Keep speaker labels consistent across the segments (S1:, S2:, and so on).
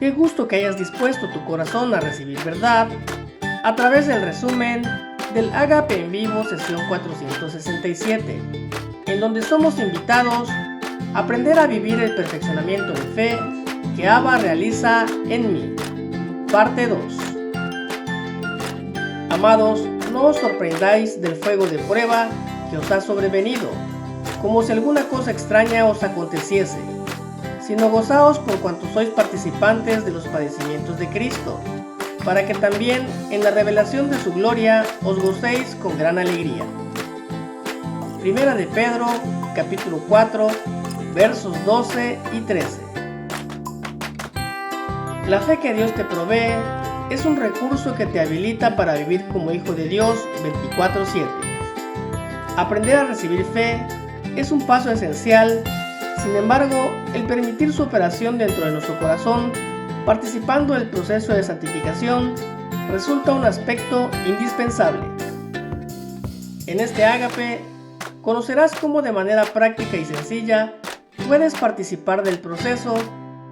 S1: Qué gusto que hayas dispuesto tu corazón a recibir verdad a través del resumen del Agape en Vivo sesión 467, en donde somos invitados a aprender a vivir el perfeccionamiento de fe que Abba realiza en mí. Parte 2. Amados, no os sorprendáis del fuego de prueba que os ha sobrevenido, como si alguna cosa extraña os aconteciese, sino gozaos por cuanto sois participantes de los padecimientos de Cristo, para que también en la revelación de su gloria os gocéis con gran alegría. Primera de Pedro, capítulo 4, versos 12 y 13. La fe que Dios te provee es un recurso que te habilita para vivir como hijo de Dios 24/7. Aprender a recibir fe es un paso esencial. Sin embargo, el permitir su operación dentro de nuestro corazón, participando del proceso de santificación, resulta un aspecto indispensable. En este ágape, conocerás cómo de manera práctica y sencilla puedes participar del proceso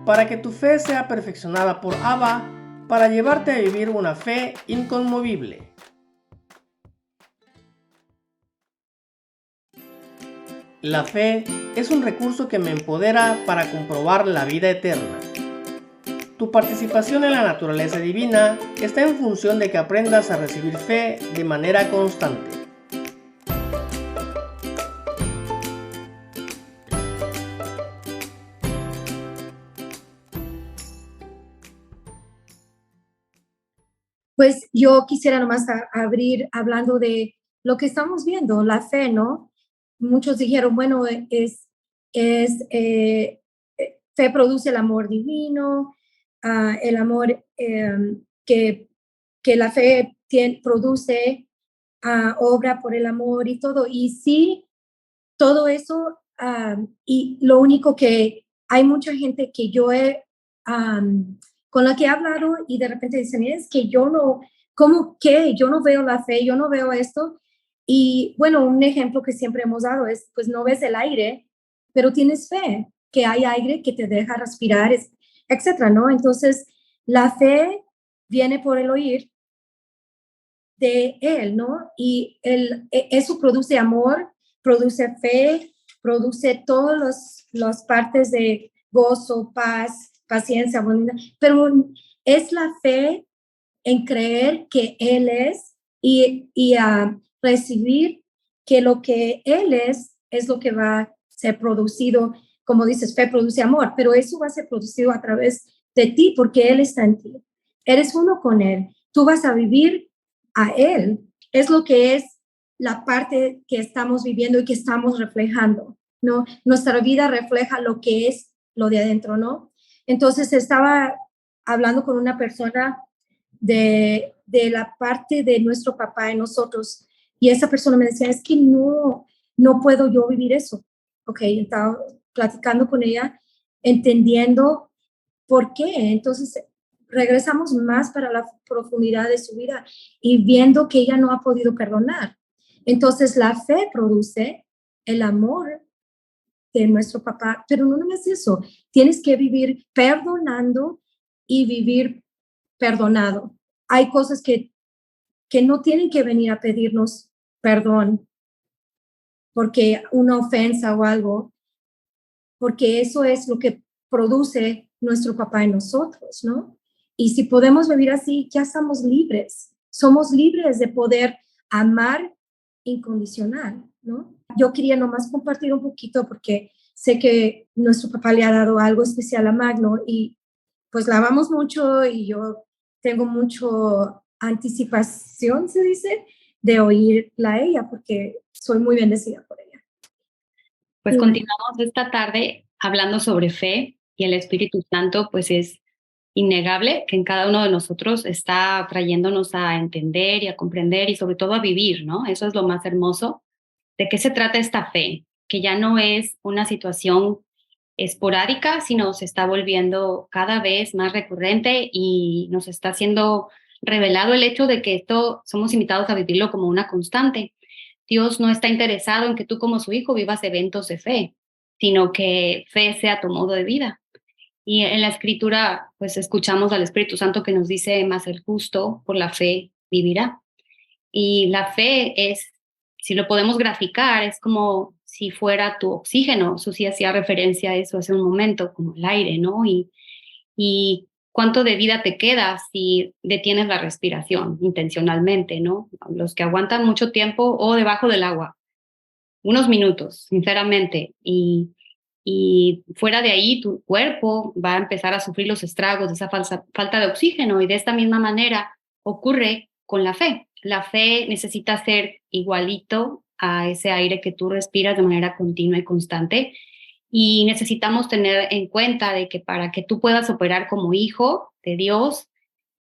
S1: para que tu fe sea perfeccionada por Abba para llevarte a vivir una fe inconmovible. La fe es un recurso que me empodera para comprobar la vida eterna. Tu participación en la naturaleza divina está en función de que aprendas a recibir fe de manera constante.
S2: Pues yo quisiera nomás abrir hablando de lo que estamos viendo, la fe, ¿no? Muchos dijeron, bueno, fe produce el amor divino, el amor que la fe produce, obra por el amor y todo. Y sí, todo eso, y lo único que hay mucha gente que yo he con la que he hablado y de repente dicen, es que yo no, ¿cómo que? Yo no veo la fe, yo no veo esto. Y bueno, un ejemplo que siempre hemos dado es, pues no ves el aire, pero tienes fe, que hay aire que te deja respirar, etcétera, ¿no? Entonces, la fe viene por el oír de él, ¿no? Y eso produce amor, produce fe, produce todas las partes de gozo, paz, paciencia, bondad, pero es la fe en creer que Él es y a recibir que lo que Él es lo que va a ser producido, como dices, fe produce amor, pero eso va a ser producido a través de ti porque Él está en ti. Eres uno con Él. Tú vas a vivir a Él. Es lo que es la parte que estamos viviendo y que estamos reflejando, ¿no? Nuestra vida refleja lo que es lo de adentro, ¿no? Entonces estaba hablando con una persona de la parte de nuestro papá en nosotros y esa persona me decía, es que no puedo yo vivir eso. Ok, estaba platicando con ella, entendiendo por qué. Entonces regresamos más para la profundidad de su vida y viendo que ella no ha podido perdonar. Entonces la fe produce el amor de nuestro papá, pero no es eso. Tienes que vivir perdonando y vivir perdonado. Hay cosas que no tienen que venir a pedirnos perdón porque una ofensa o algo, porque eso es lo que produce nuestro papá en nosotros, ¿no? Y si podemos vivir así, ya estamos libres. Somos libres de poder amar incondicional, ¿no? Yo quería nomás compartir un poquito porque sé que nuestro papá le ha dado algo especial a Magno y pues la amamos mucho y yo tengo mucho anticipación, se dice, de oírla a ella porque soy muy bendecida por ella.
S3: Pues continuamos esta tarde hablando sobre fe y el Espíritu Santo, pues es innegable que en cada uno de nosotros está trayéndonos a entender y a comprender y sobre todo a vivir, ¿no? Eso es lo más hermoso. ¿De qué se trata esta fe? Que ya no es una situación esporádica, sino se está volviendo cada vez más recurrente y nos está siendo revelado el hecho de que esto somos invitados a vivirlo como una constante. Dios no está interesado en que tú como su hijo vivas eventos de fe, sino que fe sea tu modo de vida. Y en la Escritura, pues escuchamos al Espíritu Santo que nos dice, más el justo por la fe vivirá. Y la fe es, si lo podemos graficar, es como si fuera tu oxígeno. Susi hacía referencia a eso hace un momento, como el aire, ¿no? Y cuánto de vida te queda si detienes la respiración intencionalmente, ¿no? Los que aguantan mucho tiempo o debajo del agua, unos minutos, sinceramente. Y fuera de ahí, tu cuerpo va a empezar a sufrir los estragos de esa falta de oxígeno. Y de esta misma manera ocurre con la fe. La fe necesita ser igualito a ese aire que tú respiras de manera continua y constante. Y necesitamos tener en cuenta de que para que tú puedas operar como hijo de Dios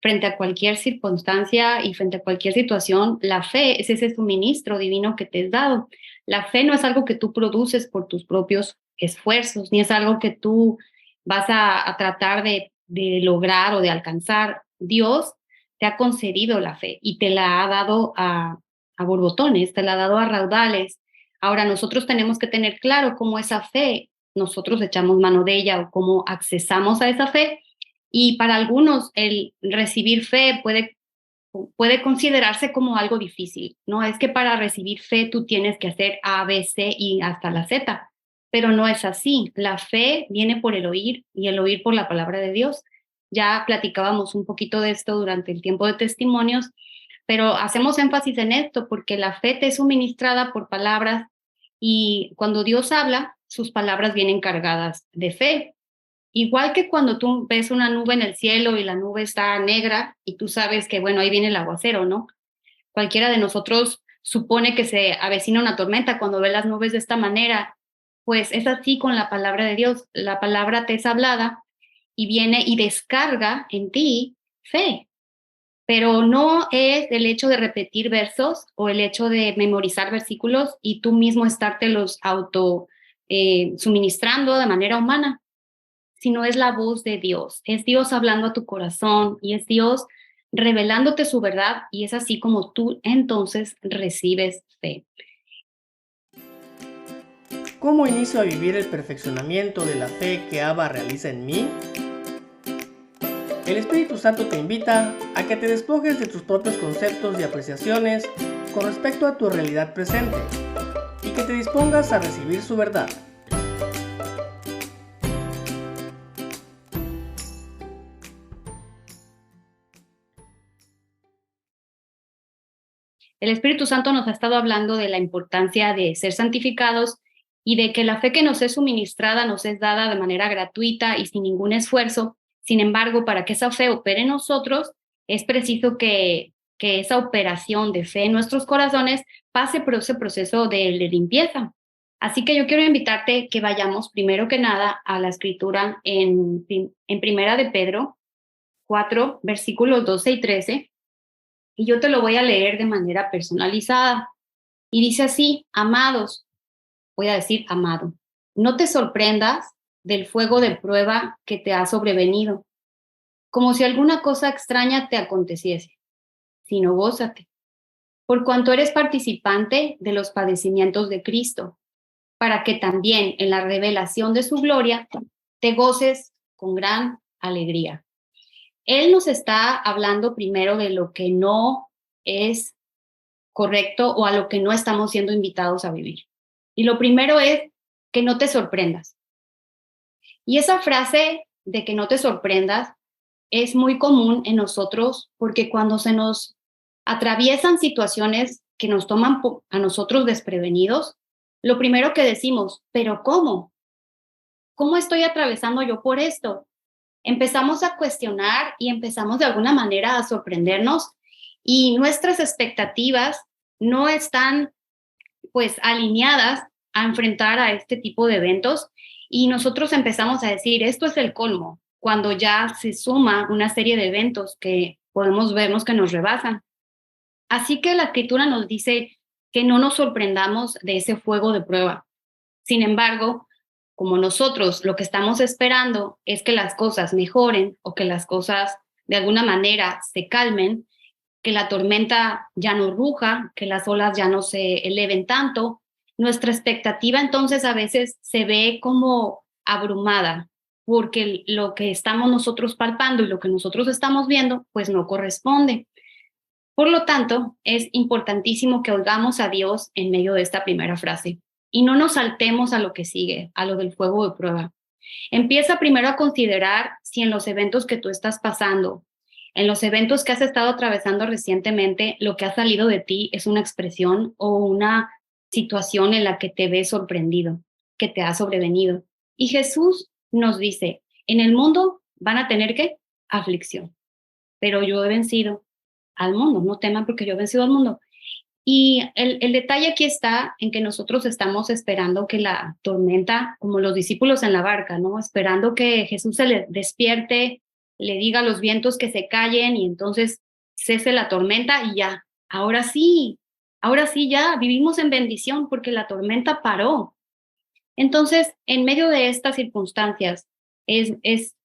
S3: frente a cualquier circunstancia y frente a cualquier situación, la fe es ese suministro divino que te es dado. La fe no es algo que tú produces por tus propios esfuerzos, ni es algo que tú vas a tratar de lograr o de alcanzar. Dios te ha concedido la fe y te la ha dado a borbotones, te la ha dado a raudales. Ahora nosotros tenemos que tener claro cómo esa fe, nosotros echamos mano de ella o cómo accesamos a esa fe. Y para algunos el recibir fe puede considerarse como algo difícil, ¿no? Es que para recibir fe tú tienes que hacer A, B, C y hasta la Z, pero no es así. La fe viene por el oír y el oír por la palabra de Dios. Ya platicábamos un poquito de esto durante el tiempo de testimonios, pero hacemos énfasis en esto porque la fe te es suministrada por palabras y cuando Dios habla, sus palabras vienen cargadas de fe. Igual que cuando tú ves una nube en el cielo y la nube está negra y tú sabes que, bueno, ahí viene el aguacero, ¿no? Cualquiera de nosotros supone que se avecina una tormenta cuando ve las nubes de esta manera. Pues es así con la palabra de Dios. La palabra te es hablada y viene y descarga en ti fe. Pero no es el hecho de repetir versos o el hecho de memorizar versículos y tú mismo estártelos auto suministrando de manera humana, sino es la voz de Dios. Es Dios hablando a tu corazón y es Dios revelándote su verdad y es así como tú entonces recibes fe.
S1: ¿Cómo inicio a vivir el perfeccionamiento de la fe que Abba realiza en mí? El Espíritu Santo te invita a que te despojes de tus propios conceptos y apreciaciones con respecto a tu realidad presente y que te dispongas a recibir su verdad.
S3: El Espíritu Santo nos ha estado hablando de la importancia de ser santificados y de que la fe que nos es suministrada nos es dada de manera gratuita y sin ningún esfuerzo. Sin embargo, para que esa fe opere en nosotros, es preciso que esa operación de fe en nuestros corazones pase por ese proceso de limpieza. Así que yo quiero invitarte que vayamos primero que nada a la escritura en Primera de Pedro 4, versículos 12 y 13. Y yo te lo voy a leer de manera personalizada. Y dice así: amados, voy a decir amado, no te sorprendas del fuego de prueba que te ha sobrevenido, como si alguna cosa extraña te aconteciese, sino gózate, por cuanto eres participante de los padecimientos de Cristo, para que también en la revelación de su gloria te goces con gran alegría. Él nos está hablando primero de lo que no es correcto o a lo que no estamos siendo invitados a vivir. Y lo primero es que no te sorprendas. Y esa frase de que no te sorprendas es muy común en nosotros porque cuando se nos atraviesan situaciones que nos toman a nosotros desprevenidos, lo primero que decimos, ¿pero cómo? ¿Cómo estoy atravesando yo por esto? Empezamos a cuestionar y empezamos de alguna manera a sorprendernos y nuestras expectativas no están pues alineadas a enfrentar a este tipo de eventos y nosotros empezamos a decir, esto es el colmo, cuando ya se suma una serie de eventos que vemos que nos rebasan. Así que la escritura nos dice que no nos sorprendamos de ese fuego de prueba. Sin embargo, como nosotros lo que estamos esperando es que las cosas mejoren o que las cosas de alguna manera se calmen, que la tormenta ya no ruja, que las olas ya no se eleven tanto, nuestra expectativa entonces a veces se ve como abrumada porque lo que estamos nosotros palpando y lo que nosotros estamos viendo, pues no corresponde. Por lo tanto, es importantísimo que oigamos a Dios en medio de esta primera frase y no nos saltemos a lo que sigue, a lo del fuego de prueba. Empieza primero a considerar si en los eventos que tú estás pasando, en los eventos que has estado atravesando recientemente, lo que ha salido de ti es una expresión o una situación en la que te ves sorprendido, que te ha sobrevenido. Y Jesús nos dice, en el mundo van a tener ¿qué? Aflicción, pero yo he vencido al mundo, no teman porque yo he vencido al mundo. Y el detalle aquí está en que nosotros estamos esperando que la tormenta, como los discípulos en la barca, ¿no? Esperando que Jesús se le despierte, le diga a los vientos que se callen y entonces cese la tormenta y ya. Ahora sí ya vivimos en bendición porque la tormenta paró. Entonces, en medio de estas circunstancias, es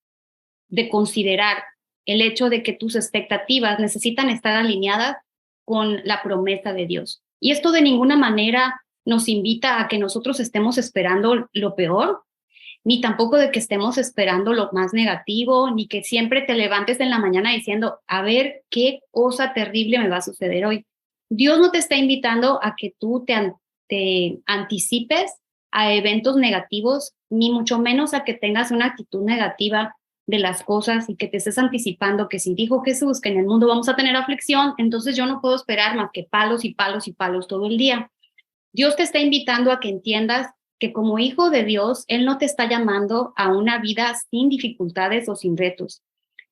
S3: de considerar el hecho de que tus expectativas necesitan estar alineadas con la promesa de Dios. Y esto de ninguna manera nos invita a que nosotros estemos esperando lo peor, ni tampoco de que estemos esperando lo más negativo, ni que siempre te levantes en la mañana diciendo, a ver qué cosa terrible me va a suceder hoy. Dios no te está invitando a que tú te anticipes a eventos negativos, ni mucho menos a que tengas una actitud negativa de las cosas y que te estés anticipando que si dijo Jesús que en el mundo vamos a tener aflicción, entonces yo no puedo esperar más que palos y palos y palos todo el día. Dios te está invitando a que entiendas que como hijo de Dios, Él no te está llamando a una vida sin dificultades o sin retos,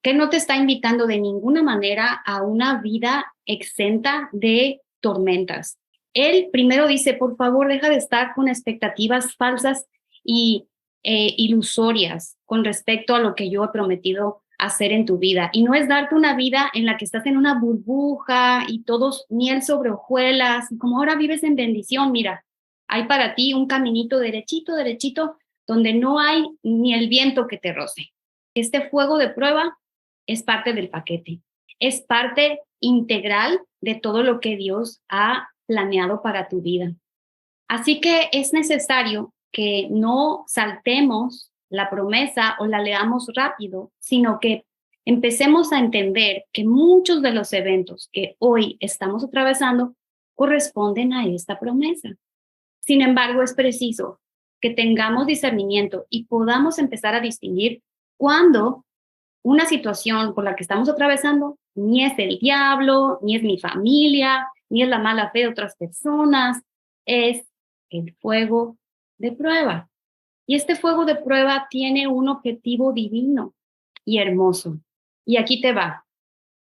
S3: que Él no te está invitando de ninguna manera a una vida exenta de tormentas. Él primero dice, por favor, deja de estar con expectativas falsas y ilusorias con respecto a lo que yo he prometido hacer en tu vida. Y no es darte una vida en la que estás en una burbuja y todos miel sobre hojuelas, y como ahora vives en bendición, mira, hay para ti un caminito derechito, derechito, donde no hay ni el viento que te roce. Este fuego de prueba es parte del paquete, es parte integral de todo lo que Dios ha planeado para tu vida. Así que es necesario que no saltemos la promesa o la leamos rápido, sino que empecemos a entender que muchos de los eventos que hoy estamos atravesando corresponden a esta promesa. Sin embargo, es preciso que tengamos discernimiento y podamos empezar a distinguir cuando una situación por la que estamos atravesando ni es el diablo, ni es mi familia, ni es la mala fe de otras personas, es el fuego de prueba. Y este fuego de prueba tiene un objetivo divino y hermoso. Y aquí te va.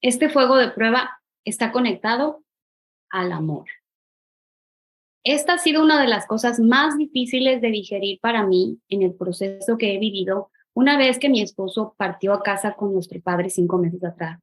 S3: Este fuego de prueba está conectado al amor. Esta ha sido una de las cosas más difíciles de digerir para mí en el proceso que he vivido una vez que mi esposo partió a casa con nuestro padre 5 meses atrás.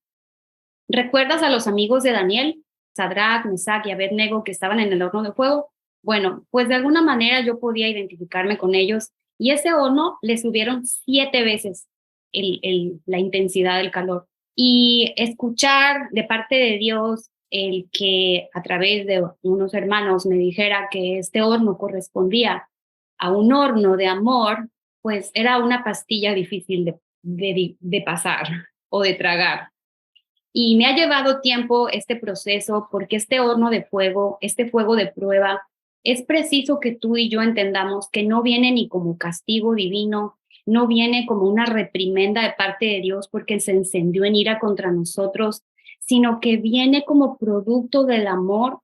S3: ¿Recuerdas a los amigos de Daniel, Sadrach, Mesach y Abednego que estaban en el horno de fuego? Bueno, pues de alguna manera yo podía identificarme con ellos y ese horno le subieron 7 veces la intensidad del calor. Y escuchar de parte de Dios el que a través de unos hermanos me dijera que este horno correspondía a un horno de amor, pues era una pastilla difícil de pasar o de tragar. Y me ha llevado tiempo este proceso porque este horno de fuego, este fuego de prueba, es preciso que tú y yo entendamos que no viene ni como castigo divino, no viene como una reprimenda de parte de Dios porque se encendió en ira contra nosotros, sino que viene como producto del amor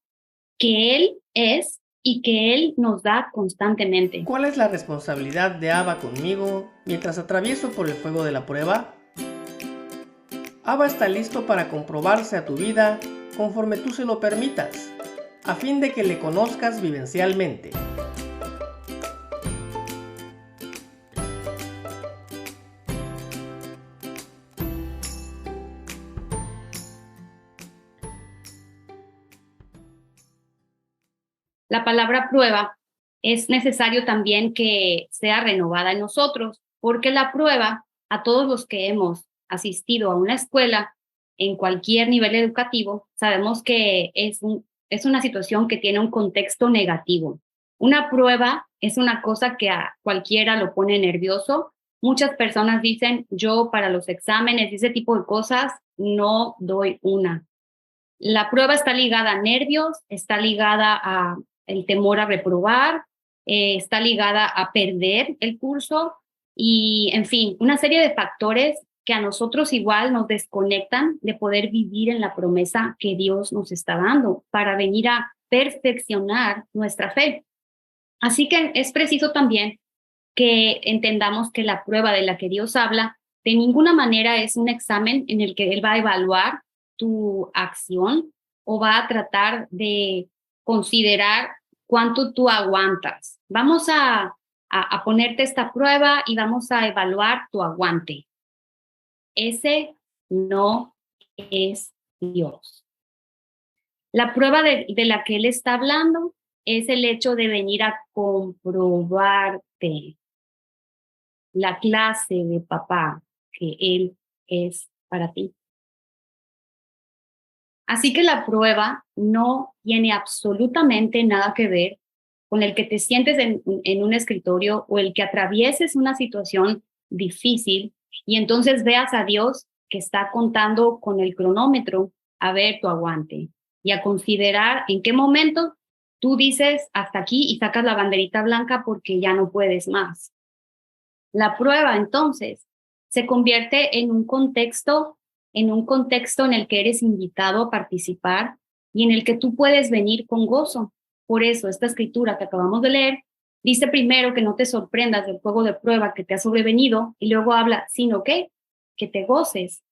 S3: que Él es y que Él nos da constantemente.
S1: ¿Cuál es la responsabilidad de Abba conmigo mientras atravieso por el fuego de la prueba? Abba está listo para comprobarse a tu vida conforme tú se lo permitas, a fin de que le conozcas vivencialmente.
S3: La palabra prueba es necesario también que sea renovada en nosotros, porque la prueba, a todos los que hemos asistido a una escuela en cualquier nivel educativo, sabemos que es una situación que tiene un contexto negativo. Una prueba es una cosa que a cualquiera lo pone nervioso, Muchas personas dicen, yo para los exámenes y ese tipo de cosas no doy una. La prueba está ligada a nervios, está ligada a el temor a reprobar, está ligada a perder el curso y, en fin, una serie de factores que a nosotros igual nos desconectan de poder vivir en la promesa que Dios nos está dando para venir a perfeccionar nuestra fe. Así que es preciso también que entendamos que la prueba de la que Dios habla de ninguna manera es un examen en el que Él va a evaluar tu acción o va a tratar de considerar cuánto tú aguantas. Vamos a ponerte esta prueba y vamos a evaluar tu aguante. Ese no es Dios. La prueba de la que Él está hablando es el hecho de venir a comprobarte la clase de papá que Él es para ti. Así que la prueba no tiene absolutamente nada que ver con el que te sientes en un escritorio o el que atravieses una situación difícil y entonces veas a Dios que está contando con el cronómetro a ver tu aguante y a considerar en qué momento tú dices hasta aquí y sacas la banderita blanca porque ya no puedes más. La prueba entonces se convierte en un contexto en el que eres invitado a participar y en el que tú puedes venir con gozo. Por eso esta escritura que acabamos de leer dice primero que no te sorprendas del fuego de prueba que te ha sobrevenido y luego habla, sino que te goces.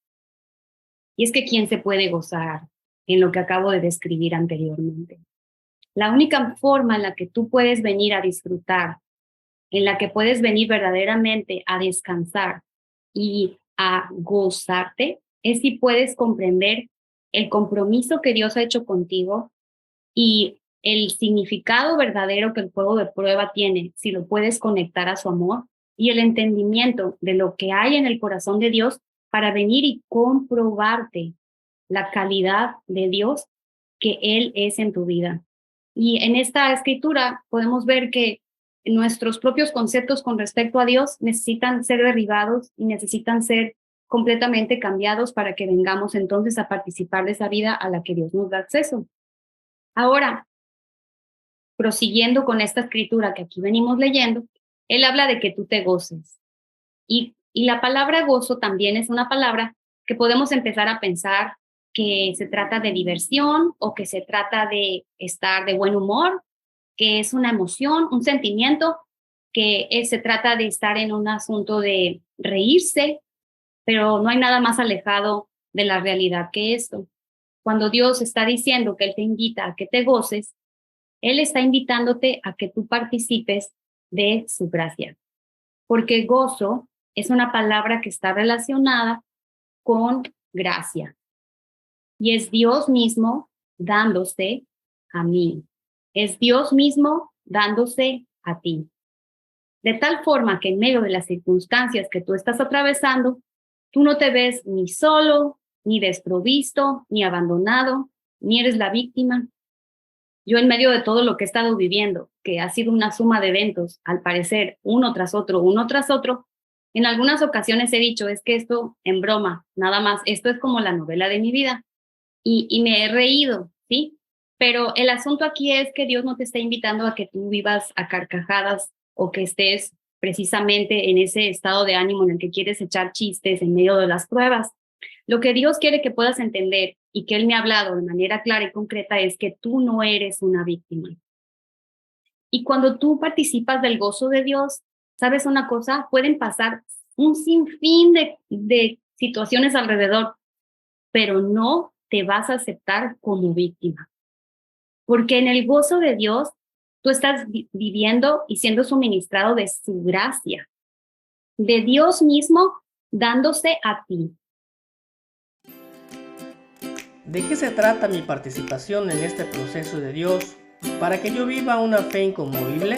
S3: Y es que ¿quién se puede gozar en lo que acabo de describir anteriormente? La única forma en la que tú puedes venir a disfrutar, en la que puedes venir verdaderamente a descansar y a gozarte, es si puedes comprender el compromiso que Dios ha hecho contigo y el significado verdadero que el fuego de prueba tiene, si lo puedes conectar a su amor y el entendimiento de lo que hay en el corazón de Dios para venir y comprobarte la calidad de Dios que Él es en tu vida. Y en esta escritura podemos ver que nuestros propios conceptos con respecto a Dios necesitan ser derribados y necesitan ser completamente cambiados para que vengamos entonces a participar de esa vida a la que Dios nos da acceso. Ahora, prosiguiendo con esta escritura que aquí venimos leyendo, Él habla de que tú te goces. Y la palabra gozo también es una palabra que podemos empezar a pensar que se trata de diversión o que se trata de estar de buen humor, que es una emoción, un sentimiento, que se trata de estar en un asunto de reírse, pero no hay nada más alejado de la realidad que esto. Cuando Dios está diciendo que Él te invita a que te goces, Él está invitándote a que tú participes de su gracia. Porque gozo es una palabra que está relacionada con gracia. Y es Dios mismo dándose a mí. Es Dios mismo dándose a ti. De tal forma que en medio de las circunstancias que tú estás atravesando, tú no te ves ni solo, ni desprovisto, ni abandonado, ni eres la víctima. Yo en medio de todo lo que he estado viviendo, que ha sido una suma de eventos, al parecer uno tras otro, en algunas ocasiones he dicho, es que esto en broma, nada más, esto es como la novela de mi vida. Y me he reído, ¿sí? Pero el asunto aquí es que Dios no te está invitando a que tú vivas a carcajadas o que estés precisamente en ese estado de ánimo en el que quieres echar chistes en medio de las pruebas. Lo que Dios quiere que puedas entender y que Él me ha hablado de manera clara y concreta es que tú no eres una víctima. Y cuando tú participas del gozo de Dios, ¿sabes una cosa? Pueden pasar un sinfín de situaciones alrededor, pero no te vas a aceptar como víctima. Porque en el gozo de Dios, tú estás viviendo y siendo suministrado de su gracia, de Dios mismo dándose a ti.
S1: ¿De qué se trata mi participación en este proceso de Dios para que yo viva una fe inconmovible?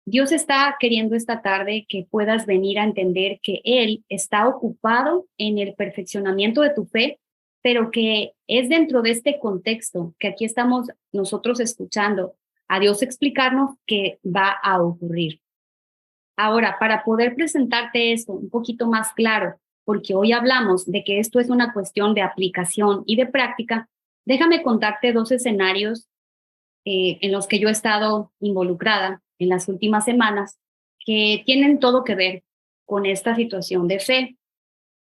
S3: Dios está queriendo esta tarde que puedas venir a entender que Él está ocupado en el perfeccionamiento de tu fe, pero que es dentro de este contexto que aquí estamos nosotros escuchando a Dios explicarnos que va a ocurrir. Ahora, para poder presentarte esto un poquito más claro, porque hoy hablamos de que esto es una cuestión de aplicación y de práctica, déjame contarte dos escenarios en los que yo he estado involucrada en las últimas semanas que tienen todo que ver con esta situación de fe.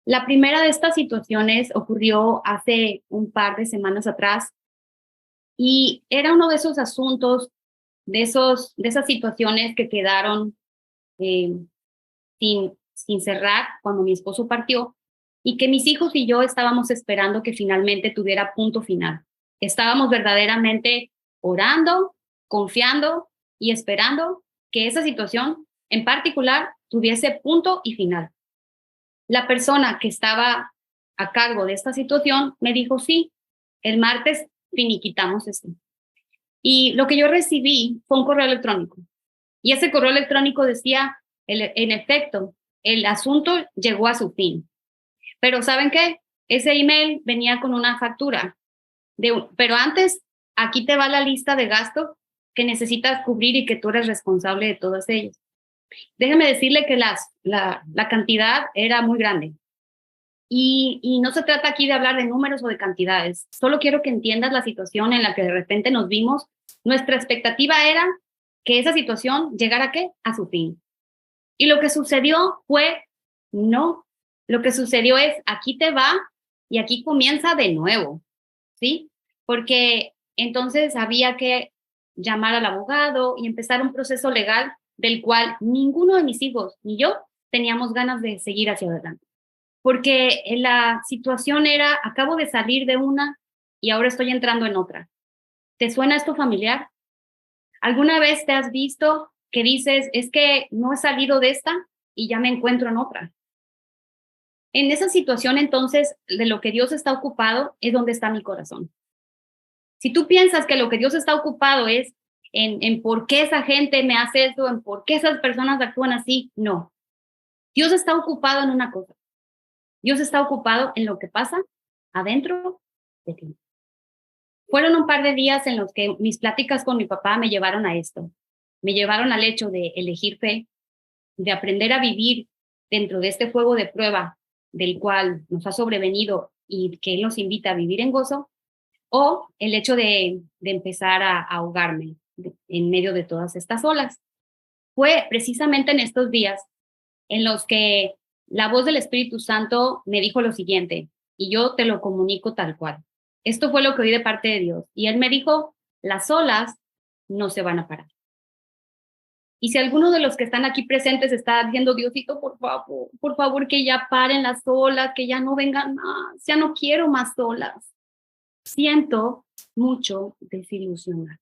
S3: La primera de estas situaciones ocurrió hace un par de semanas atrás y era uno de esos asuntos, de esas situaciones que quedaron eh, sin cerrar cuando mi esposo partió y que mis hijos y yo estábamos esperando que finalmente tuviera punto final. Estábamos verdaderamente orando, confiando y esperando que esa situación en particular tuviese punto y final. La persona que estaba a cargo de esta situación me dijo, sí, el martes finiquitamos esto. Y lo que yo recibí fue un correo electrónico. Y ese correo electrónico decía, en efecto, el asunto llegó a su fin. Pero ¿saben qué? Ese email venía con una factura. Pero antes, aquí te va la lista de gastos que necesitas cubrir y que tú eres responsable de todos ellos. Déjeme decirle que la cantidad era muy grande. Y no se trata aquí de hablar de números o de cantidades. Solo quiero que entiendas la situación en la que de repente nos vimos. Nuestra expectativa era que esa situación llegara ¿qué? A su fin. Y lo que sucedió fue, no. Lo que sucedió es, aquí te va y aquí comienza de nuevo, ¿sí? Porque entonces había que llamar al abogado y empezar un proceso legal del cual ninguno de mis hijos ni yo teníamos ganas de seguir hacia adelante. Porque la situación era, acabo de salir de una y ahora estoy entrando en otra. ¿Te suena esto familiar? ¿Alguna vez te has visto que dices, es que no he salido de esta y ya me encuentro en otra? En esa situación, entonces, de lo que Dios está ocupado es donde está mi corazón. Si tú piensas que lo que Dios está ocupado es en por qué esa gente me hace eso, en por qué esas personas actúan así, no. Dios está ocupado en una cosa. Dios está ocupado en lo que pasa adentro de ti. Fueron un par de días en los que mis pláticas con mi papá me llevaron a esto. Me llevaron al hecho de elegir fe, de aprender a vivir dentro de este fuego de prueba del cual nos ha sobrevenido y que Él nos invita a vivir en gozo, o el hecho de empezar a ahogarme en medio de todas estas olas. Fue precisamente en estos días en los que la voz del Espíritu Santo me dijo lo siguiente, y yo te lo comunico tal cual. Esto fue lo que oí de parte de Dios. Y Él me dijo, las olas no se van a parar. Y si alguno de los que están aquí presentes está diciendo, Diosito, por favor, que ya paren las olas, que ya no vengan más, ya no quiero más olas. Siento mucho desilusionar.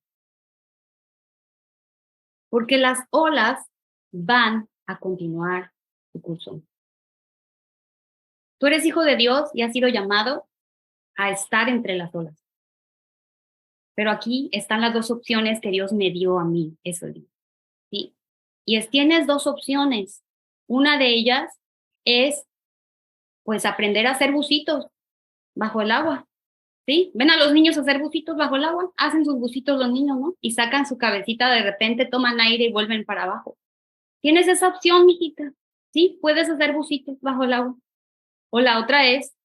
S3: Porque las olas van a continuar su curso. Tú eres hijo de Dios y has sido llamado a estar entre las olas. Pero aquí están las dos opciones que Dios me dio a mí ese día. ¿Sí? Tienes dos opciones. Una de ellas es, pues, aprender a hacer bucitos bajo el agua. ¿Sí? Ven a los niños a hacer bucitos bajo el agua, hacen sus bucitos los niños, ¿no? Y sacan su cabecita, de repente toman aire y vuelven para abajo. Tienes esa opción, mijita. ¿Sí? Puedes hacer bucitos bajo el agua. O la otra es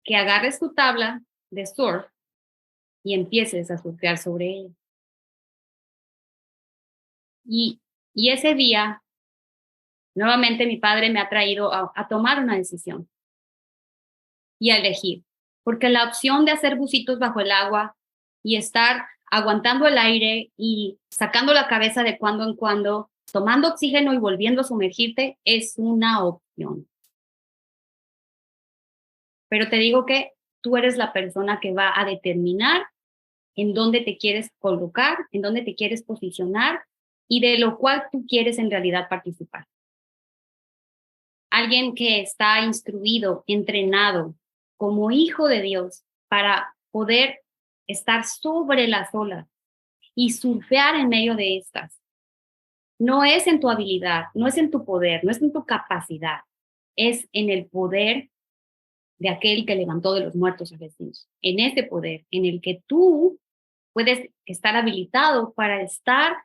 S3: que agarres tu tabla de surf y empieces a surfear sobre ella. Y ese día, nuevamente mi padre me ha traído a tomar una decisión y a elegir. Porque la opción de hacer bucitos bajo el agua y estar aguantando el aire y sacando la cabeza de cuando en cuando, tomando oxígeno y volviendo a sumergirte, es una opción. Pero te digo que tú eres la persona que va a determinar en dónde te quieres colocar, en dónde te quieres posicionar y de lo cual tú quieres en realidad participar. Alguien que está instruido, entrenado como hijo de Dios para poder estar sobre las olas y surfear en medio de estas. no es en tu habilidad, no es en tu poder, no es en tu capacidad, es en el poder de aquel que levantó de los muertos a Jesús. En ese poder, en el que tú puedes estar habilitado para estar,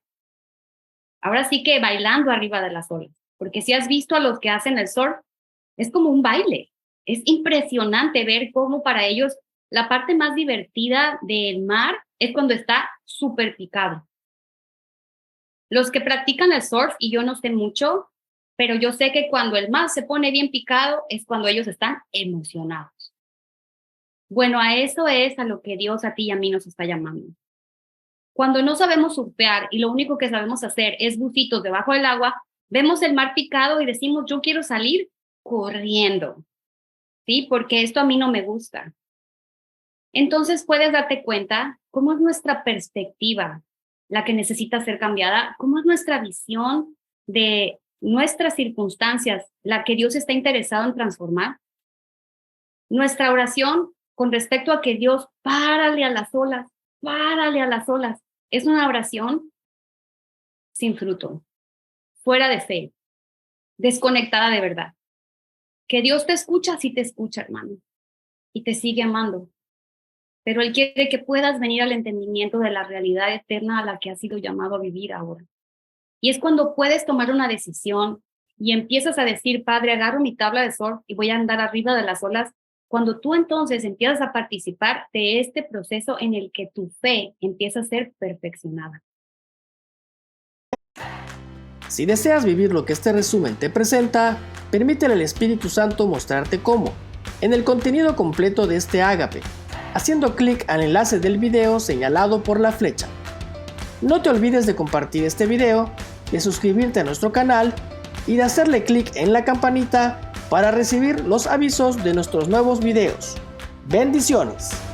S3: ahora sí que bailando arriba de las olas. Porque si has visto a los que hacen el surf, es como un baile. Es impresionante ver cómo para ellos la parte más divertida del mar es cuando está súper picado. Los que practican el surf, y yo no sé mucho, pero yo sé que cuando el mar se pone bien picado es cuando ellos están emocionados. Bueno, a eso es a lo que Dios a ti y a mí nos está llamando. Cuando no sabemos surfear y lo único que sabemos hacer es bucitos debajo del agua, vemos el mar picado y decimos, yo quiero salir corriendo, ¿sí? Porque esto a mí no me gusta. Entonces puedes darte cuenta cómo es nuestra perspectiva la que necesita ser cambiada, cómo es nuestra visión de nuestras circunstancias la que Dios está interesado en transformar. Nuestra oración con respecto a que Dios párale a las olas, es una oración sin fruto, fuera de fe, desconectada de verdad. Que Dios te escucha, sí te escucha, hermano, y te sigue amando. Pero Él quiere que puedas venir al entendimiento de la realidad eterna a la que has sido llamado a vivir ahora. Y es cuando puedes tomar una decisión y empiezas a decir, Padre, agarro mi tabla de surf y voy a andar arriba de las olas. Cuando tú entonces empiezas a participar de este proceso en el que tu fe empieza a ser perfeccionada.
S1: Si deseas vivir lo que este resumen te presenta, permítele al Espíritu Santo mostrarte cómo, en el contenido completo de este ágape, haciendo clic al enlace del video señalado por la flecha. No te olvides de compartir este video, de suscribirte a nuestro canal y de hacerle clic en la campanita para recibir los avisos de nuestros nuevos videos. ¡Bendiciones!